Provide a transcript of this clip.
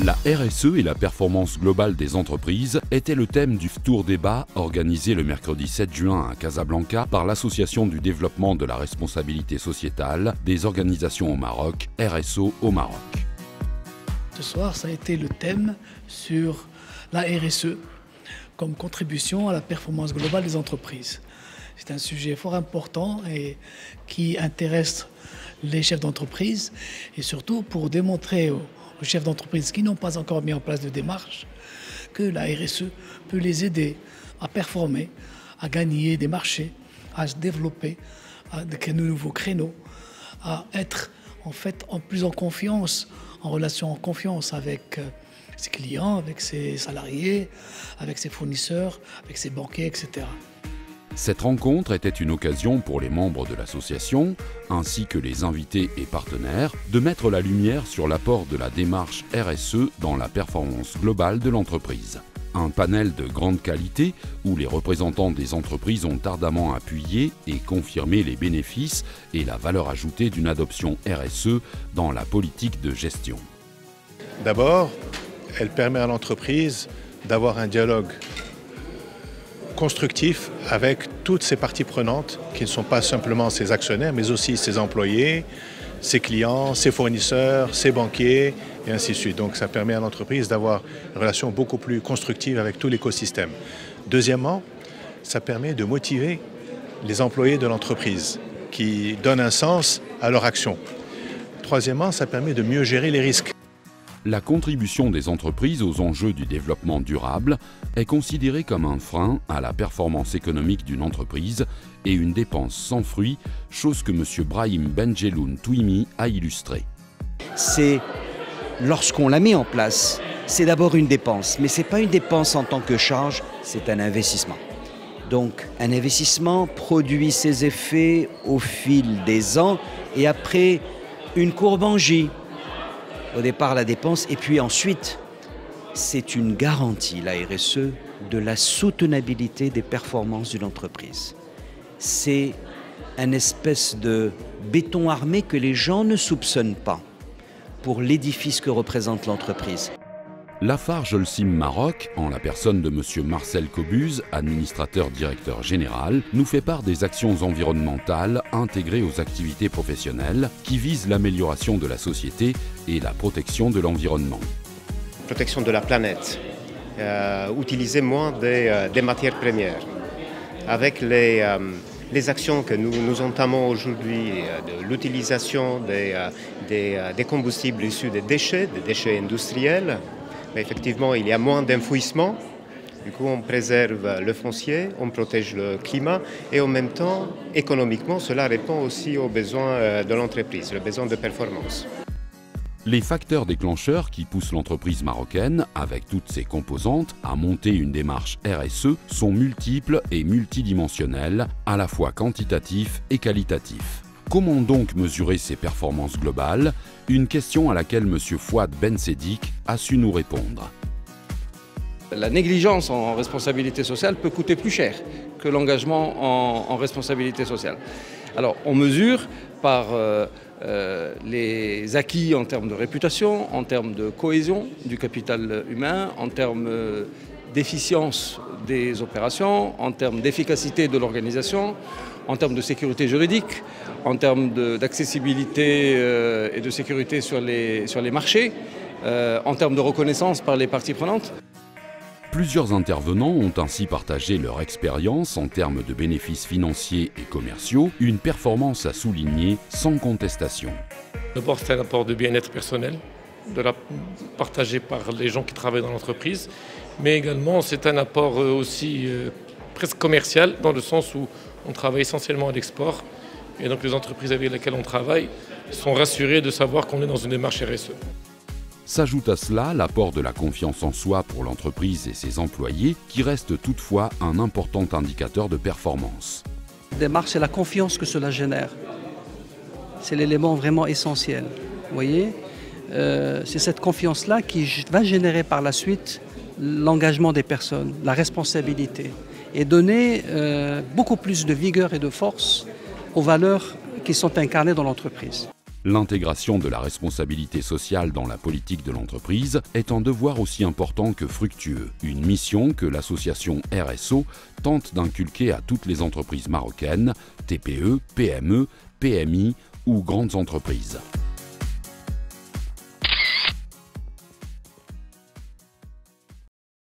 La RSE et la performance globale des entreprises étaient le thème du Tour Débat organisé le mercredi 7 juin à Casablanca par l'Association du développement de la responsabilité sociétale des organisations au Maroc, RSO au Maroc. Ce soir, ça a été le thème sur la RSE comme contribution à la performance globale des entreprises. C'est un sujet fort important et qui intéresse les chefs d'entreprise et surtout pour démontrer aux chefs d'entreprise qui n'ont pas encore mis en place de démarche que la RSE peut les aider à performer, à gagner des marchés, à se développer, à créer de nouveaux créneaux, à être en fait en plus en confiance, en relation en confiance avec ses clients, avec ses salariés, avec ses fournisseurs, avec ses banquiers, etc. Cette rencontre était une occasion pour les membres de l'association, ainsi que les invités et partenaires, de mettre la lumière sur l'apport de la démarche RSE dans la performance globale de l'entreprise. Un panel de grande qualité où les représentants des entreprises ont ardemment appuyé et confirmé les bénéfices et la valeur ajoutée d'une adoption RSE dans la politique de gestion. D'abord, elle permet à l'entreprise d'avoir un dialogue constructif avec toutes ces parties prenantes qui ne sont pas simplement ses actionnaires, mais aussi ses employés, ses clients, ses fournisseurs, ses banquiers, et ainsi de suite. Donc ça permet à l'entreprise d'avoir une relation beaucoup plus constructive avec tout l'écosystème. Deuxièmement, ça permet de motiver les employés de l'entreprise qui donnent un sens à leur action. Troisièmement, ça permet de mieux gérer les risques. La contribution des entreprises aux enjeux du développement durable est considérée comme un frein à la performance économique d'une entreprise et une dépense sans fruit, chose que M. Brahim Benjeloun Touimi a illustré. C'est lorsqu'on la met en place, c'est d'abord une dépense, mais ce n'est pas une dépense en tant que charge, c'est un investissement. Donc un investissement produit ses effets au fil des ans et après une courbe en J. Au départ, la dépense, et puis ensuite, c'est une garantie, la RSE, de la soutenabilité des performances d'une entreprise. C'est un espèce de béton armé que les gens ne soupçonnent pas pour l'édifice que représente l'entreprise. Lafarge Holcim Maroc, en la personne de M. Marcel Cobuz, administrateur directeur général, nous fait part des actions environnementales intégrées aux activités professionnelles qui visent l'amélioration de la société et la protection de l'environnement. Protection de la planète, utiliser moins des matières premières. Avec les actions que nous entamons aujourd'hui, de l'utilisation des combustibles issus des déchets industriels, effectivement, il y a moins d'enfouissement. Du coup, on préserve le foncier, on protège le climat et en même temps, économiquement, cela répond aussi aux besoins de l'entreprise, le besoin de performance. Les facteurs déclencheurs qui poussent l'entreprise marocaine, avec toutes ses composantes, à monter une démarche RSE sont multiples et multidimensionnels, à la fois quantitatifs et qualitatifs. Comment donc mesurer ces performances globales? Une question à laquelle M. Fouad Bensedik a su nous répondre. La négligence en responsabilité sociale peut coûter plus cher que l'engagement en responsabilité sociale. Alors on mesure par les acquis en termes de réputation, en termes de cohésion du capital humain, en termes d'efficience des opérations, en termes d'efficacité de l'organisation, en termes de sécurité juridique, en termes d'accessibilité et de sécurité sur les marchés, en termes de reconnaissance par les parties prenantes. Plusieurs intervenants ont ainsi partagé leur expérience en termes de bénéfices financiers et commerciaux, une performance à souligner sans contestation. D'abord, c'est un apport de bien-être personnel, partagé par les gens qui travaillent dans l'entreprise, mais également c'est un apport aussi presque commercial, dans le sens où on travaille essentiellement à l'export, et donc les entreprises avec lesquelles on travaille sont rassurées de savoir qu'on est dans une démarche RSE. S'ajoute à cela l'apport de la confiance en soi pour l'entreprise et ses employés, qui reste toutefois un important indicateur de performance. La démarche, c'est la confiance que cela génère. C'est l'élément vraiment essentiel. Vous voyez, c'est cette confiance-là qui va générer par la suite l'engagement des personnes, la responsabilité, et donner beaucoup plus de vigueur et de force aux valeurs qui sont incarnées dans l'entreprise. L'intégration de la responsabilité sociale dans la politique de l'entreprise est un devoir aussi important que fructueux, une mission que l'association RSO tente d'inculquer à toutes les entreprises marocaines, TPE, PME, PMI ou grandes entreprises.